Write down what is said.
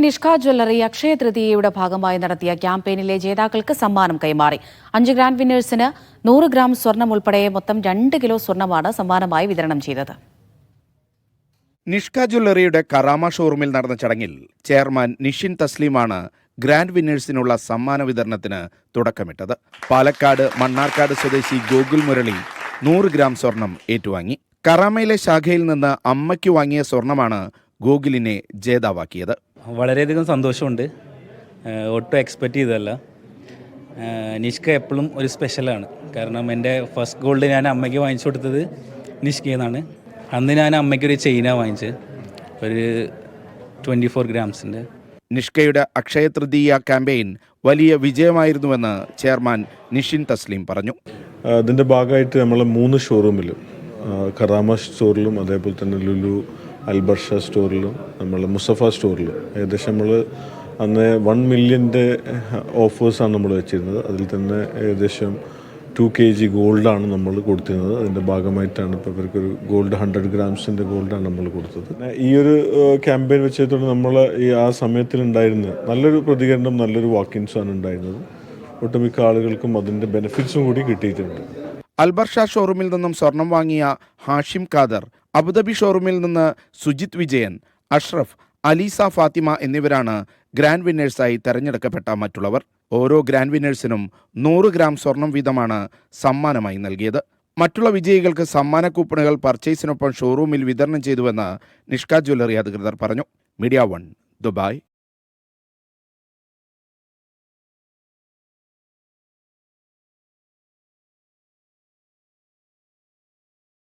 Nishka jewellery Akshaya തൃതീയയുടെ ഭാഗമായി നടത്തിയ ക്യാമ്പയിനിലെ ജേതാക്കൾക്ക് സമ്മാനം കൈമാറി. 5 ഗ്രാൻഡ് വിന്നേഴ്സിന് 100 ഗ്രാം സ്വർണം ഉൾപ്പെടെ മൊത്തം 2 കിലോ സ്വർണമാണ് സമ്മാനമായി വിതരണം ചെയ്തത്. നിഷ്ക ജ്വല്ലറിയുടെ കറാമ ഷോറൂമിൽ നടന്ന ചടങ്ങിൽ ചെയർമാൻ നിഷിൻ തസ്ലീമാണ് ഗ്രാൻഡ് വിന്നേഴ്സിനുള്ള സമ്മാന വിതരണത്തിന് തുടക്കമിട്ടത്. പാലക്കാട് മണ്ണാർക്കാട് സ്വദേശി ഗോകുൽ മുരളി 100 ഗ്രാം സ്വർണം ഏറ്റുവാങ്ങി. കറാമയിലെ ശാഖയിൽ നിന്ന് അമ്മയ്ക്ക് വാങ്ങിയ സ്വർണമാണ് ഗോകുലിനെ ജേതാവാക്കിയത്. വളരെയധികം സന്തോഷമുണ്ട്. ഒട്ടും എക്സ്പെക്റ്റ് ചെയ്തതല്ല. നിഷ്ക എപ്പോഴും ഒരു സ്പെഷ്യലാണ്. കാരണം എൻ്റെ ഫസ്റ്റ് ഗോൾഡ് ഞാൻ അമ്മയ്ക്ക് വാങ്ങിച്ചു കൊടുത്തത് നിഷ്കയിൽ നിന്നാണ്. അന്ന് ഞാൻ അമ്മയ്ക്കൊരു ചെയിനാണ് വാങ്ങിച്ചത്, ഒരു 24 ഗ്രാംസിൻ്റെ. നിഷ്കയുടെ അക്ഷയ തൃതീയ ക്യാമ്പയിൻ വലിയ വിജയമായിരുന്നുവെന്ന് ചെയർമാൻ നിഷിൻ തസ്ലീം പറഞ്ഞു. അതിൻ്റെ ഭാഗമായിട്ട് നമ്മൾ 3 ഷോറൂമിലും, കറാമ സ്റ്റോറിലും അതേപോലെ തന്നെ ലുലു അൽബർഷ സ്റ്റോറിലും നമ്മൾ മുസഫ സ്റ്റോറിലും ഏകദേശം നമ്മൾ അന്ന് 1 മില്യൻ്റെ ഓഫേഴ്സാണ് നമ്മൾ വെച്ചിരുന്നത്. അതിൽ തന്നെ ഏകദേശം 2 kg ഗോൾഡാണ് നമ്മൾ കൊടുത്തിരുന്നത്. അതിൻ്റെ ഭാഗമായിട്ടാണ് ഇപ്പോൾ ഇവർക്കൊരു ഗോൾഡ് 100 ഗ്രാംസിൻ്റെ ഗോൾഡാണ് നമ്മൾ കൊടുത്തത്. ഈ ഒരു ക്യാമ്പയിൻ വെച്ചതുകൊണ്ട് നമ്മൾ ആ സമയത്തിലുണ്ടായിരുന്ന നല്ലൊരു പ്രതികരണം, നല്ലൊരു വാക്കിൻസാണ് ഉണ്ടായിരുന്നത്. ഒട്ടുമിക്ക ആളുകൾക്കും അതിൻ്റെ ബെനിഫിറ്റ്സും കൂടി കിട്ടിയിട്ടുണ്ട്. അൽബർഷ ഷോറൂമിൽ നിന്നും സ്വർണം വാങ്ങിയ ഹാഷിം ഖാദർ, അബുദാബി ഷോറൂമിൽ നിന്ന് സുജിത് വിജയൻ, അഷ്റഫ്, അലീസ ഫാത്തിമ എന്നിവരാണ് ഗ്രാൻഡ് വിന്നേഴ്സായി തെരഞ്ഞെടുക്കപ്പെട്ട മറ്റുള്ളവർ. ഓരോ ഗ്രാൻഡ് വിന്നേഴ്സിനും 100 ഗ്രാം സ്വർണം വീതമാണ് സമ്മാനമായി നൽകിയത്. മറ്റുള്ള വിജയികൾക്ക് സമ്മാന കൂപ്പണുകൾ പർച്ചേസിനൊപ്പം ഷോറൂമിൽ വിതരണം ചെയ്തുവെന്ന് നിഷ്ക ജ്വല്ലറി അധികൃതർ പറഞ്ഞു. Media 1, Dubai.